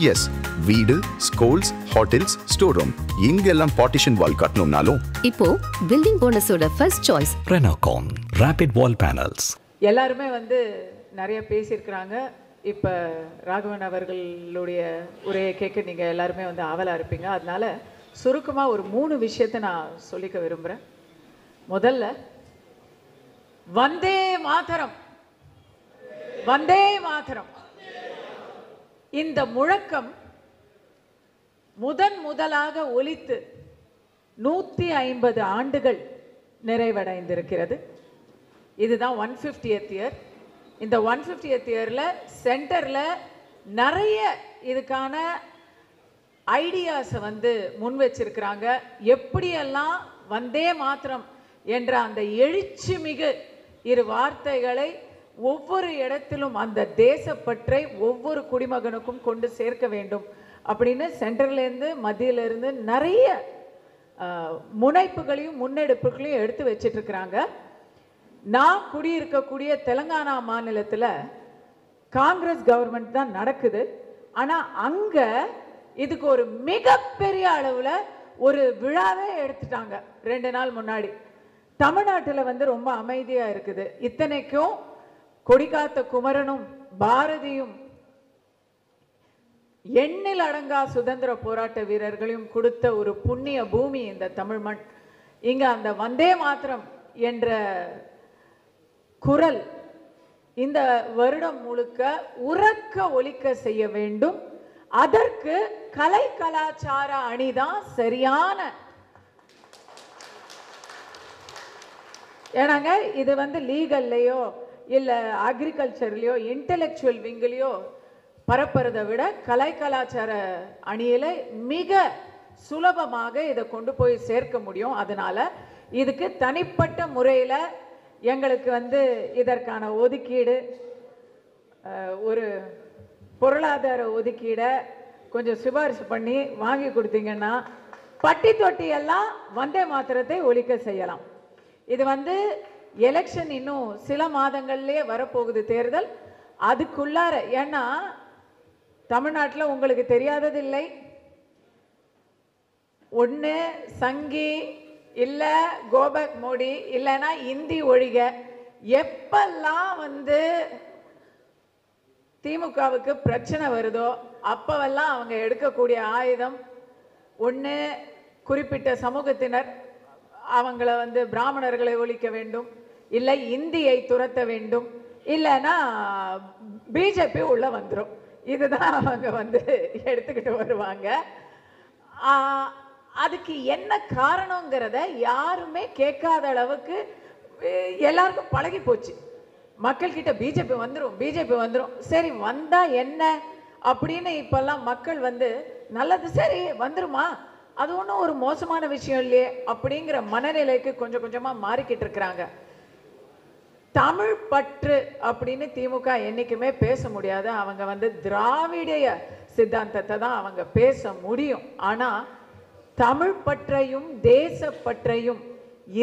S, வீடு, schools, hotels, store room எங்கெல்லாம் partition wall கட்டணும்னாலும் இப்போ பில்டிங் ஓனர்ஸோட first choice Renocon Rapid Wall Panels. எல்லாருமே நிறைய பேசியிருக்கிறாங்க. இப்போ ராகவன் அவர்களுடைய உரையை கேட்க நீங்கள் எல்லாருமே ஆவலாக இருப்பீங்க. அதனால சுருக்கமாக ஒரு 3 விஷயத்தை நான் சொல்லிக்க விரும்புகிறேன். முதல்ல வந்தே மாதரம், வந்தே மாதரம் இந்த முழக்கம் முதலாக ஒலித்து 150 ஆண்டுகள் நிறைவடைந்திருக்கிறது. இதுதான் 150th இயர். இந்த 150th இயரில் சென்டரில் நிறைய இதுக்கான ஐடியாஸை முன் வச்சிருக்கிறாங்க. எப்படியெல்லாம் வந்தே மாத்திரம் என்ற அந்த எழுச்சி மிகு 2 வார்த்தைகளை ஒவ்வொரு இடத்திலும் அந்த தேசப்பற்றை ஒவ்வொரு குடிமகனுக்கும் கொண்டு சேர்க்க வேண்டும் அப்படின்னு சென்ட்ரல்லேருந்து மத்தியிலிருந்து நிறைய முனைப்புகளையும் முன்னெடுப்புகளையும் எடுத்து வச்சிட்ருக்கிறாங்க. நான் குடியிருக்கக்கூடிய தெலுங்கானா மாநிலத்தில் காங்கிரஸ் கவர்மெண்ட் தான் நடக்குது. ஆனால் அங்கே இதுக்கு ஒரு மிகப்பெரிய அளவில் ஒரு விழாவே எடுத்துட்டாங்க 2 நாள் முன்னாடி. தமிழ்நாட்டில் ரொம்ப அமைதியாக இருக்குது. இத்தனைக்கும் கொடிகாத்த குமரனும் பாரதியும் எண்ணில் அடங்கா சுதந்திர போராட்ட வீரர்களையும் கொடுத்த ஒரு புண்ணிய பூமி இந்த தமிழ் மண். இங்க அந்த வந்தே மாத்திரம் என்ற குரல் இந்த வருடம் முழுக்க உறக்க ஒலிக்க செய்ய வேண்டும். அதற்கு கலை கலாச்சார அணிதான் சரியான. ஏன்னாங்க இது லீகல்லையோ இல்லை அக்ரிகல்ச்சர்லையோ இன்டெலெக்சுவல் விங்கிலையோ பரப்புறதை விட கலை கலாச்சார அணியில் மிக சுலபமாக இதை கொண்டு போய் சேர்க்க முடியும். அதனால இதுக்கு தனிப்பட்ட முறையில் எங்களுக்கு இதற்கான ஒதுக்கீடு, ஒரு பொருளாதார ஒதுக்கீடை கொஞ்சம் சிபாரிசு பண்ணி வாங்கி கொடுத்தீங்கன்னா பட்டி தொட்டி எல்லாம் வந்தே மாத்திரத்தை ஒழிக்க செய்யலாம். இது எலெக்ஷன் இன்னும் சில மாதங்கள்லேயே வரப்போகுது, தேர்தல். அதுக்குள்ளார, ஏன்னா தமிழ்நாட்டில் உங்களுக்கு தெரியாதது இல்லை. ஒன்று சங்கி, இல்லை கோபக் மோடி, இல்லைன்னா இந்தி ஒழிக. எப்பெல்லாம் திமுகவுக்கு பிரச்சனை வருதோ அப்போவெல்லாம் அவங்க எடுக்கக்கூடிய ஆயுதம் ஒன்று குறிப்பிட்ட சமூகத்தினர் அவங்கள பிராமணர்களை ஒழிக்க வேண்டும், இல்லை இந்தியை துரத்த வேண்டும், இல்லைன்னா பிஜேபி உள்ள வந்துடும். இதுதான் அவங்க எடுத்துக்கிட்டு வருவாங்க. அதுக்கு என்ன காரணங்கிறத யாருமே கேட்காத அளவுக்கு எல்லாருக்கும் பழகி போச்சு. மக்கள்கிட்ட பிஜேபி வந்துடும், சரி வந்தா என்ன அப்படின்னு இப்பெல்லாம் மக்கள் நல்லது, சரி வந்துருமா, அது ஒன்றும் ஒரு மோசமான விஷயம் இல்லையே அப்படிங்கிற மனநிலைக்கு கொஞ்சம் கொஞ்சமாக மாறிக்கிட்டு இருக்கிறாங்க. தமிழ் பற்று அப்படின்னு திமுக என்னைக்குமே பேச முடியாது. அவங்க திராவிடைய சித்தாந்தத்தை தான் அவங்க பேச முடியும். ஆனால் தமிழ் பற்றையும் தேசப்பற்றையும்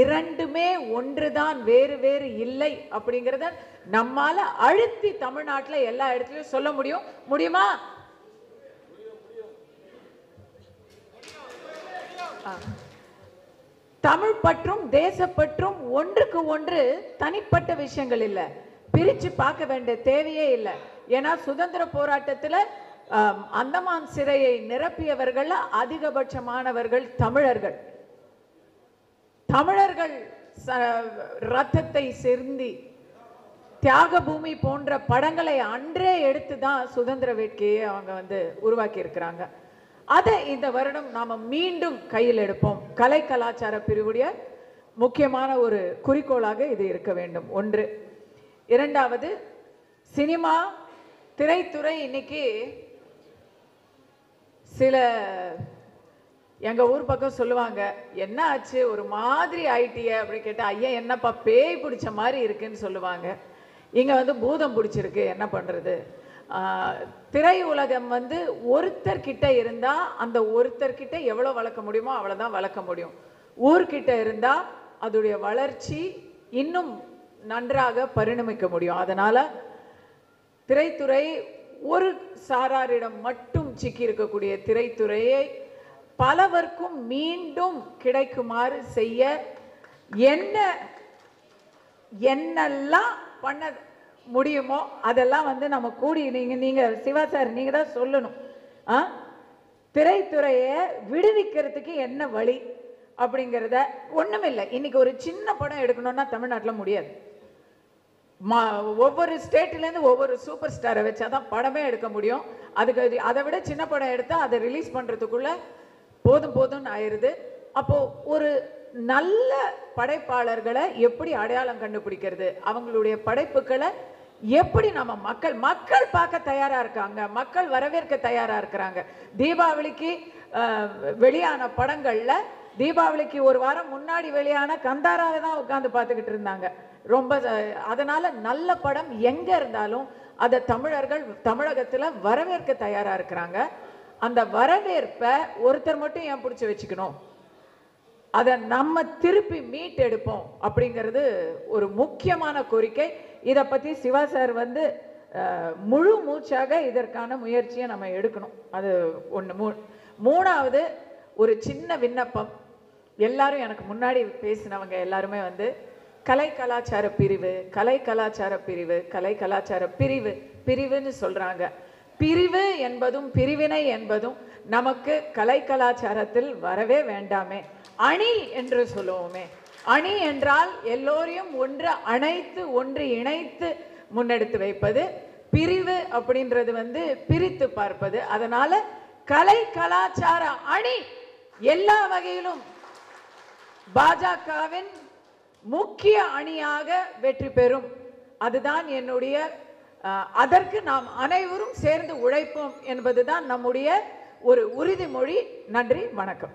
இரண்டுமே ஒன்றுதான், வேறு வேறு இல்லை அப்படிங்கிறத நம்மால அழுத்தி தமிழ்நாட்டில் எல்லா இடத்துலையும் சொல்ல முடியுமா? தமிழ் பற்றும் தேசப்பற்றும் ஒன்றுக்கு ஒன்று தனிப்பட்ட விஷயங்கள் இல்லை, பிரிச்சு பார்க்க வேண்டிய தேவையே இல்லை. ஏன்னா சுதந்திர போராட்டத்தில் அந்தமான் சிறையை நிரப்பியவர்கள் அதிகபட்சமானவர்கள் தமிழர்கள். தமிழர்கள் ரத்தத்தை சிந்தி தியாக பூமி போன்ற படங்களை அன்றே எடுத்து தான் சுதந்திர வேட்கையை அவங்க உருவாக்கி இருக்கிறாங்க. அதை இந்த வருடம் நாம மீண்டும் கையில் எடுப்போம். கலை கலாச்சார பிரிவுடைய முக்கியமான ஒரு குறிக்கோளாக இது இருக்க வேண்டும். ஒன்று. இரண்டாவது, சினிமா திரைத்துறை இன்னைக்கு சில எங்க ஊர் பக்கம் சொல்லுவாங்க, என்ன ஆச்சு ஒரு மாதிரி ஆயிட்டிய அப்படின்னு கேட்டா, ஐயா என்னப்பா பேய் பிடிச்ச மாதிரி இருக்குன்னு சொல்லுவாங்க. இங்க பூதம் பிடிச்சிருக்கு, என்ன பண்றது. திரை உலகம் ஒருத்தர்கிட்ட இருந்தா அந்த ஒருத்தர்கிட்ட எவ்வளவு வளர்க்க முடியுமோ அவ்வளவுதான் வளர்க்க முடியும். ஊர்கிட்ட இருந்தா அதோடைய வளர்ச்சி இன்னும் நன்றாக பரிணமிக்க முடியும். அதனால திரைத்துறை ஒரு சாராரிடம் மட்டும் சிக்கி இருக்கக்கூடிய திரைத்துறையை பலவர்க்கும் மீண்டும் கிடைக்குமாறு செய்ய என்னெல்லாம் பண்ண முடியுமோ அதெல்லாம் வந்து நம்ம கூடி நீங்க சிவா சார் நீங்க தான் சொல்லணும். திரைத்துறையை விடுவிக்கிறதுக்கு என்ன வழி அப்படிங்கிறத. ஒண்ணுமில்லை, இன்னைக்கு ஒரு சின்ன படம் எடுக்கணும்னா தமிழ்நாட்டில் முடியாது. ஒவ்வொரு ஸ்டேட்லேருந்து ஒவ்வொரு சூப்பர் ஸ்டாரை வச்சாதான் படமே எடுக்க முடியும். அதுக்கு அதை விட சின்ன படம் எடுத்தால் அதை ரிலீஸ் பண்ணுறதுக்குள்ள போதும்னு ஆயிடுது. அப்போ ஒரு நல்ல படைப்பாளர்களை எப்படி அடையாளம் கண்டுபிடிக்கிறது, அவங்களுடைய படைப்புகளை எப்படி நம்ம மக்கள் பார்க்க தயாரா இருக்காங்க, மக்கள் வரவேற்க தயாரா இருக்கிறாங்க. தீபாவளிக்கு வெளியான படங்கள்ல தீபாவளிக்கு ஒரு வாரம் முன்னாடி வெளியான கந்தாராவை தான் உட்காந்து பார்த்துக்கிட்டு இருந்தாங்க. ரொம்ப அதனால நல்ல படம் எங்க இருந்தாலும் அதை தமிழர்கள் தமிழகத்துல வரவேற்க தயாரா இருக்கிறாங்க. அந்த வரவேற்பை ஒருத்தர் மட்டும் ஏன் பிடிச்சி வச்சுக்கணும், அதை நம்ம திருப்பி மீட் எடுப்போம் அப்படிங்கிறது ஒரு முக்கியமான கோரிக்கை. இதை பற்றி சிவா சார் வந்து முழு மூச்சாக இதற்கான முயற்சியை நம்ம எடுக்கணும். அது ஒன்று. மூணாவது ஒரு சின்ன விண்ணப்பம். எல்லாரும் எனக்கு முன்னாடி பேசினவங்க எல்லாருமே வந்து கலை கலாச்சார பிரிவு பிரிவுன்னு சொல்றாங்க. பிரிவு என்பதும் பிரிவினை என்பதும் நமக்கு கலை கலாச்சாரத்தில் வரவே வேண்டாமே. அணி என்று சொல்லுவோமே. அணி என்றால் எல்லோரையும் ஒன்று இணைத்து முன்னெடுத்து வைப்பது. பிரிவு அப்படின்றது வந்து பிரித்து பார்ப்பது. அதனால கலை கலாச்சார அணி எல்லா வகையிலும் பாஜகவின் முக்கிய அணியாக வெற்றி பெறும். அதுதான் என்னுடைய அதற்கு நாம் அனைவரும் சேர்ந்து உழைப்போம் என்பதுதான் நம்முடைய ஒரு உறுதிமொழி. நன்றி, வணக்கம்.